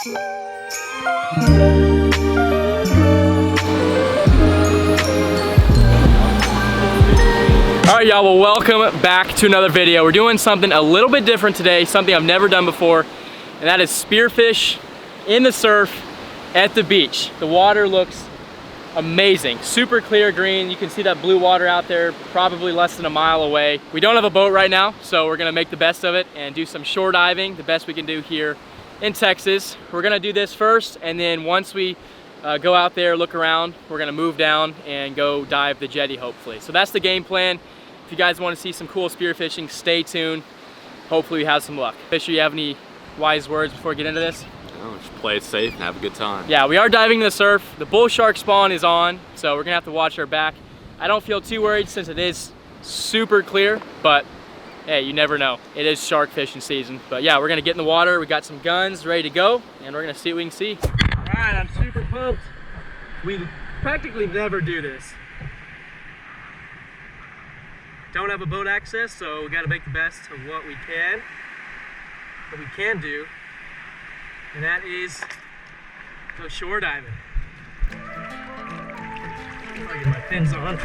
Alright y'all, well welcome back to another video. We're doing something a little bit different today, something I've never done before, and that is spearfish in the surf at the beach. The water looks amazing, super clear green. You can see that blue water out there, probably less than a mile away. We don't have a boat right now, so we're gonna make the best of it and do some shore diving, the best we can do here in Texas. We're gonna do this first, and then once we go out there, look around, we're gonna move down and go dive the jetty hopefully. So that's the game plan. If you guys want to see some cool spearfishing, stay tuned. Hopefully we have some luck. Fisher, you have any wise words before we get into this? No, just play it safe and have a good time. Yeah, we are diving to the surf. The bull shark spawn is on, so we're gonna have to watch our back. I don't feel too worried since it is super clear, but hey, you never know. It is shark fishing season. But yeah, we're gonna get in the water. We got some guns ready to go, and we're gonna see what we can see. All right, I'm super pumped. We practically never do this. Don't have a boat access, so we got to make the best of what we can do, and that is go shore diving. I'll get my fins on.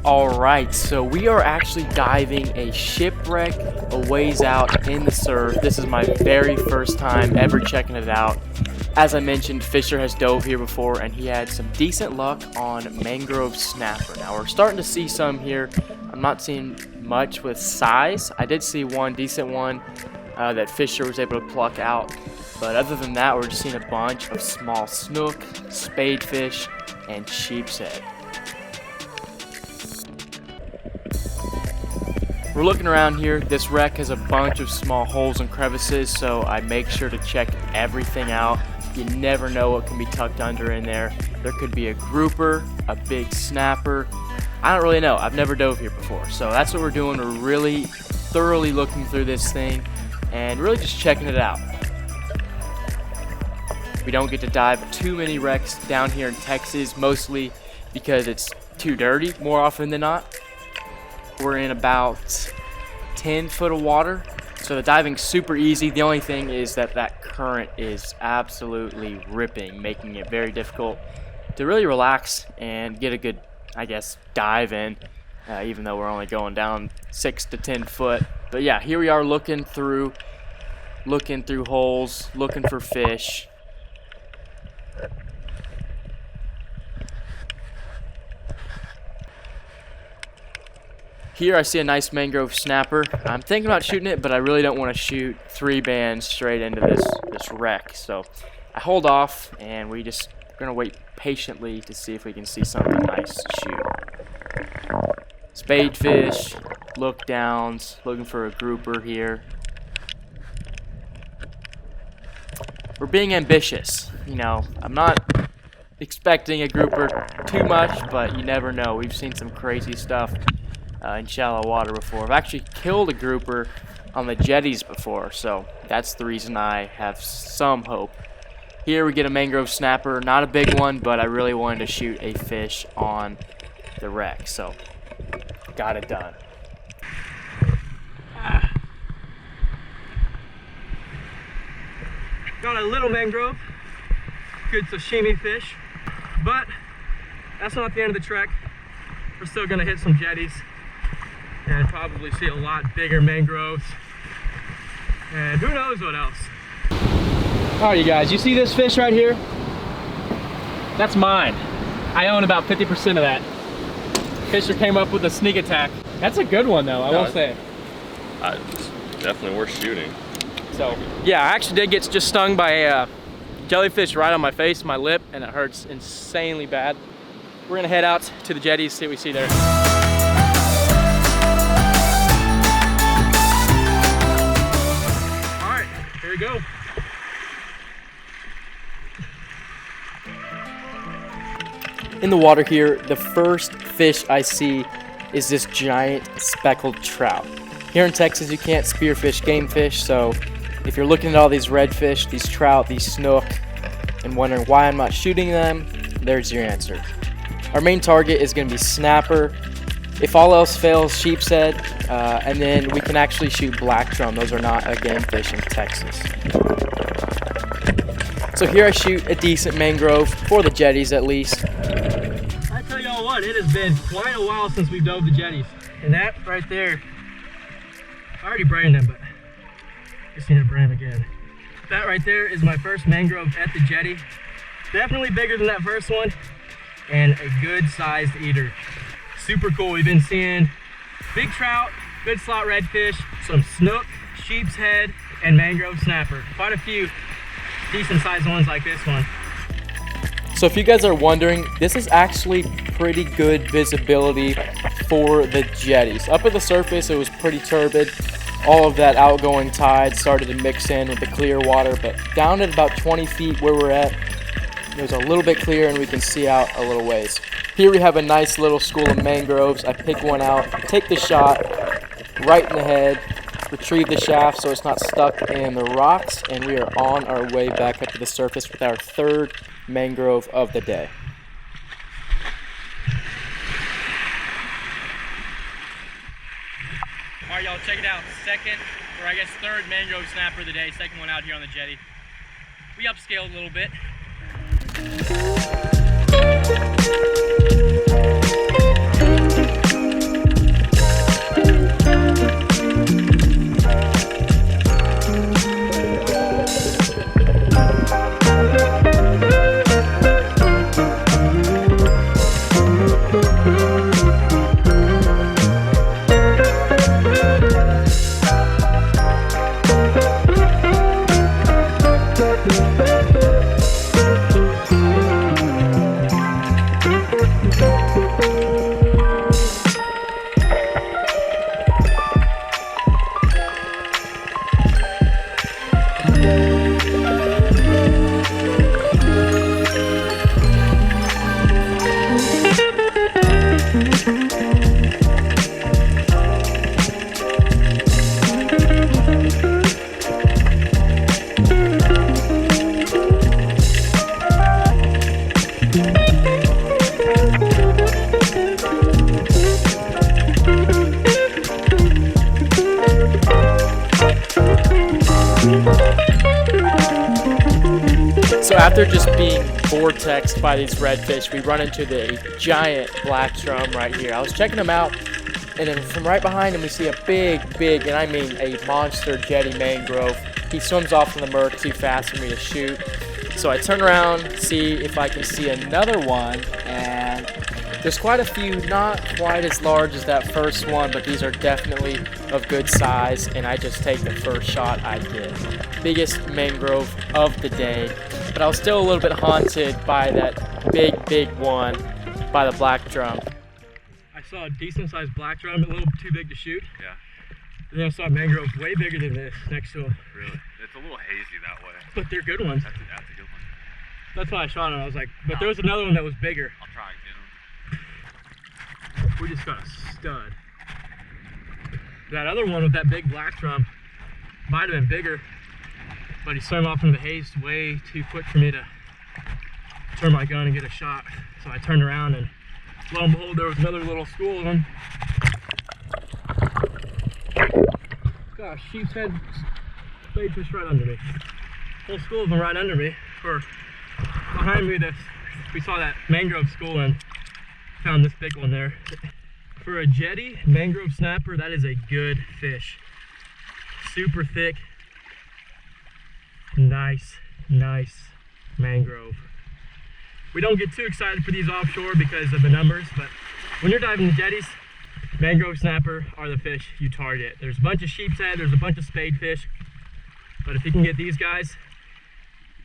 Alright, so we are actually diving a shipwreck a ways out in the surf. This is my very first time ever checking it out. As I mentioned, Fisher has dove here before and he had some decent luck on mangrove snapper. Now we're starting to see some here. I'm not seeing much with size. I did see one decent one that Fisher was able to pluck out. But other than that, we're just seeing a bunch of small snook, spadefish, and sheepshead. We're looking around here. This wreck has a bunch of small holes and crevices, so I make sure to check everything out. You never know what can be tucked under in there. There could be a grouper, a big snapper. I don't really know. I've never dove here before. So that's what we're doing. We're really thoroughly looking through this thing and really just checking it out. We don't get to dive too many wrecks down here in Texas, mostly because it's too dirty more often than not. We're in about 10 foot of water, so the diving's super easy. The only thing is that current is absolutely ripping, making it very difficult to really relax and get a good, I guess, dive in, even though we're only going down 6 to 10 foot. But yeah, here we are looking through holes, looking for fish. Here I see a nice mangrove snapper. I'm thinking about shooting it, but I really don't want to shoot 3 bands straight into this wreck. So I hold off, and we're gonna wait patiently to see if we can see something nice to shoot. Spadefish, look downs, looking for a grouper here. We're being ambitious. You know, I'm not expecting a grouper too much, but you never know. We've seen some crazy stuff in shallow water before. I've actually killed a grouper on the jetties before, so that's the reason I have some hope. Here we get a mangrove snapper, not a big one, but I really wanted to shoot a fish on the wreck, so got it done. Got a little mangrove, good sashimi fish, but that's not the end of the trek. We're still gonna hit some jetties and probably see a lot bigger mangroves, and who knows what else. All right, you guys, you see this fish right here? That's mine. I own about 50% of that. Fisher came up with a sneak attack. That's a good one though, I will say. It's definitely worth shooting. So yeah, I actually did get just stung by a jellyfish right on my face, my lip, and it hurts insanely bad. We're gonna head out to the jetties, see what we see there. Here we go. In the water here, the first fish I see is this giant speckled trout. Here in Texas, you can't spearfish game fish, so If you're looking at all these redfish, these trout, these snook, and wondering why I'm not shooting them, there's your answer. Our main target is going to be snapper. If all else fails, sheepshead, and then we can actually shoot black drum. Those are not a game fish in Texas. So here I shoot a decent mangrove, for the jetties at least. I tell y'all what, it has been quite a while since we dove the jetties. And that right there, I already brained him, but just need to brain him again. That right there is my first mangrove at the jetty. Definitely bigger than that first one, and a good sized eater. Super cool. We've been seeing big trout, good slot redfish, some snook, sheepshead, and mangrove snapper. Quite a few decent sized ones like this one. So if you guys are wondering, this is actually pretty good visibility for the jetties. Up at the surface, it was pretty turbid. All of that outgoing tide started to mix in with the clear water, but down at about 20 feet where we're at, it was a little bit clear and we can see out a little ways. Here we have a nice little school of mangroves. I pick one out, take the shot right in the head, retrieve the shaft so it's not stuck in the rocks, and we are on our way back up to the surface with our third mangrove of the day. All right, y'all, check it out. Second, or I guess third mangrove snapper of the day. Second one out here on the jetty. We upscaled a little bit. So after just being vortexed by these redfish, we run into the giant black drum right here. I was checking him out, and then from right behind him we see a big, and I mean a monster jetty mangrove. He swims off in the murk too fast for me to shoot. So I turn around, see if I can see another one, and there's quite a few, not quite as large as that first one, but these are definitely of good size, and I just take the first shot I get. Biggest mangrove of the day, but I was still a little bit haunted by that big one by the black drum. I saw a decent sized black drum, a little too big to shoot. Yeah. And then I saw a mangrove way bigger than this next to him. Really? It's a little hazy that way. But they're good ones. That's a good one. That's why I shot him. I was like, but there was another one that was bigger. I'll try again. We just got a stud. That other one with that big black drum might have been bigger, but he swam off into the haze way too quick for me to turn my gun and get a shot. So I turned around, and lo and behold, there was another little school of them. Gosh, sheepshead, spadefish right under me. Whole school of them right under me. Or behind me, we saw that mangrove school and found this big one there. For a jetty mangrove snapper, that is a good fish. Super thick, nice mangrove. We don't get too excited for these offshore because of the numbers, but when you're diving the jetties, mangrove snapper are the fish you target. There's a bunch of sheepshead, there's a bunch of spadefish, but if you can get these guys,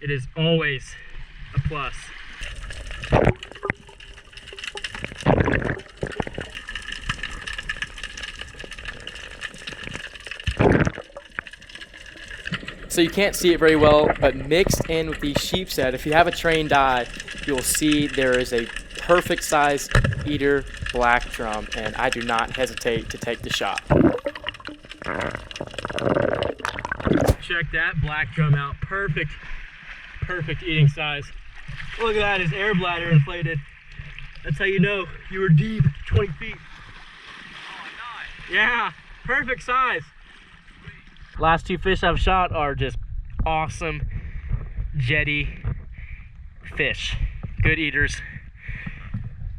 it is always a plus. So you can't see it very well, but mixed in with these sheepshead, if you have a trained eye, you'll see there is a perfect size eater black drum, and I do not hesitate to take the shot. Check check that black drum out. Perfect eating size. Look at that, his air bladder inflated. That's how you know you were deep, 20 feet. Oh, nice. Yeah, perfect size. Last two fish I've shot are just awesome jetty fish. Good eaters.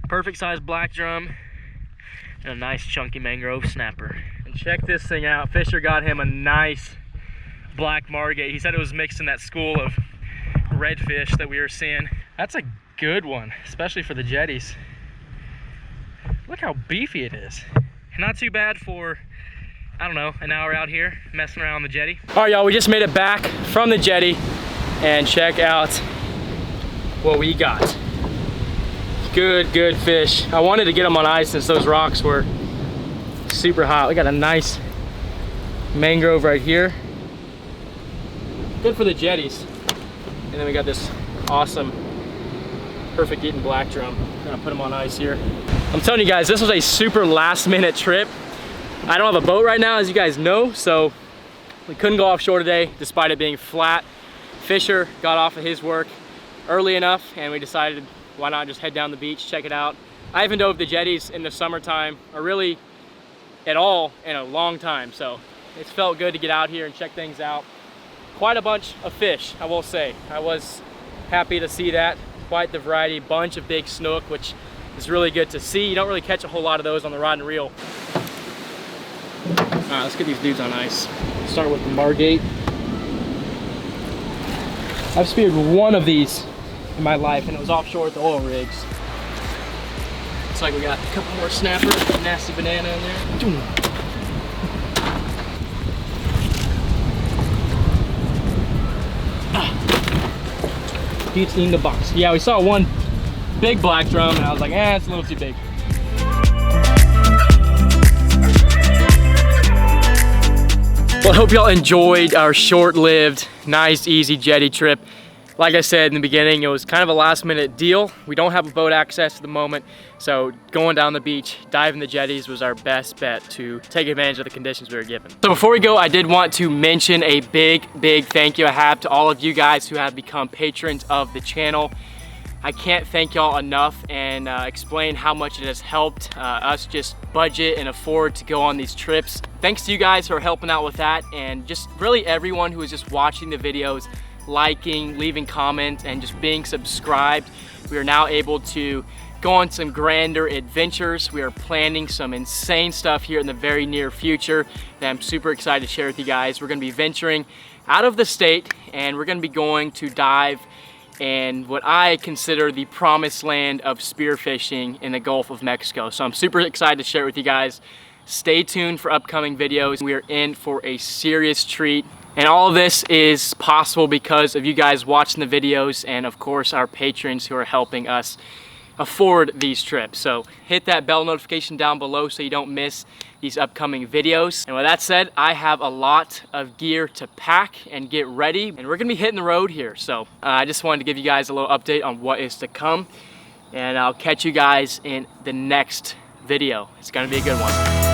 Perfect size black drum and a nice chunky mangrove snapper. And check this thing out. Fisher got him a nice black Margate. He said it was mixed in that school of redfish that we were seeing. That's a good one, especially for the jetties. Look how beefy it is. Not too bad for, I don't know, an hour out here messing around on the jetty. All right, y'all, we just made it back from the jetty and check out what we got. Good fish. I wanted to get them on ice since those rocks were super hot. We got a nice mangrove right here. Good for the jetties. And then we got this awesome, perfect eating black drum. I'm gonna put them on ice here. I'm telling you guys, this was a super last minute trip. I don't have a boat right now, as you guys know, so we couldn't go offshore today despite it being flat. Fisher got off of his work early enough and we decided why not just head down the beach, check it out. I haven't dove the jetties in the summertime or really at all in a long time, so it's felt good to get out here and check things out. Quite a bunch of fish, I will say. I was happy to see that. Quite the variety, bunch of big snook, which is really good to see. You don't really catch a whole lot of those on the rod and reel. All right, let's get these dudes on ice. Start with the Margate. I've speared one of these in my life, and it was offshore at the oil rigs. Looks like we got a couple more snappers, nasty banana in there. Beats in the box. Yeah, we saw one big black drum, and I was like, it's a little too big. Well, I hope y'all enjoyed our short-lived, nice, easy jetty trip. Like I said in the beginning, it was kind of a last-minute deal. We don't have a boat access at the moment, so going down the beach, diving the jetties was our best bet to take advantage of the conditions we were given. So before we go, I did want to mention a big thank you I have to all of you guys who have become patrons of the channel. I can't thank y'all enough and explain how much it has helped us just budget and afford to go on these trips. Thanks to you guys for helping out with that, and just really everyone who is just watching the videos, liking, leaving comments, and just being subscribed. We are now able to go on some grander adventures. We are planning some insane stuff here in the very near future that I'm super excited to share with you guys. We're gonna be venturing out of the state, and we're gonna be going to dive in what I consider the promised land of spearfishing in the Gulf of Mexico. So I'm super excited to share it with you guys. Stay tuned for upcoming videos. We are in for a serious treat. And all of this is possible because of you guys watching the videos and of course our patrons who are helping us afford these trips. So hit that bell notification down below so you don't miss these upcoming videos. And with that said, I have a lot of gear to pack and get ready, and we're gonna be hitting the road here. So I just wanted to give you guys a little update on what is to come, and I'll catch you guys in the next video. It's gonna be a good one.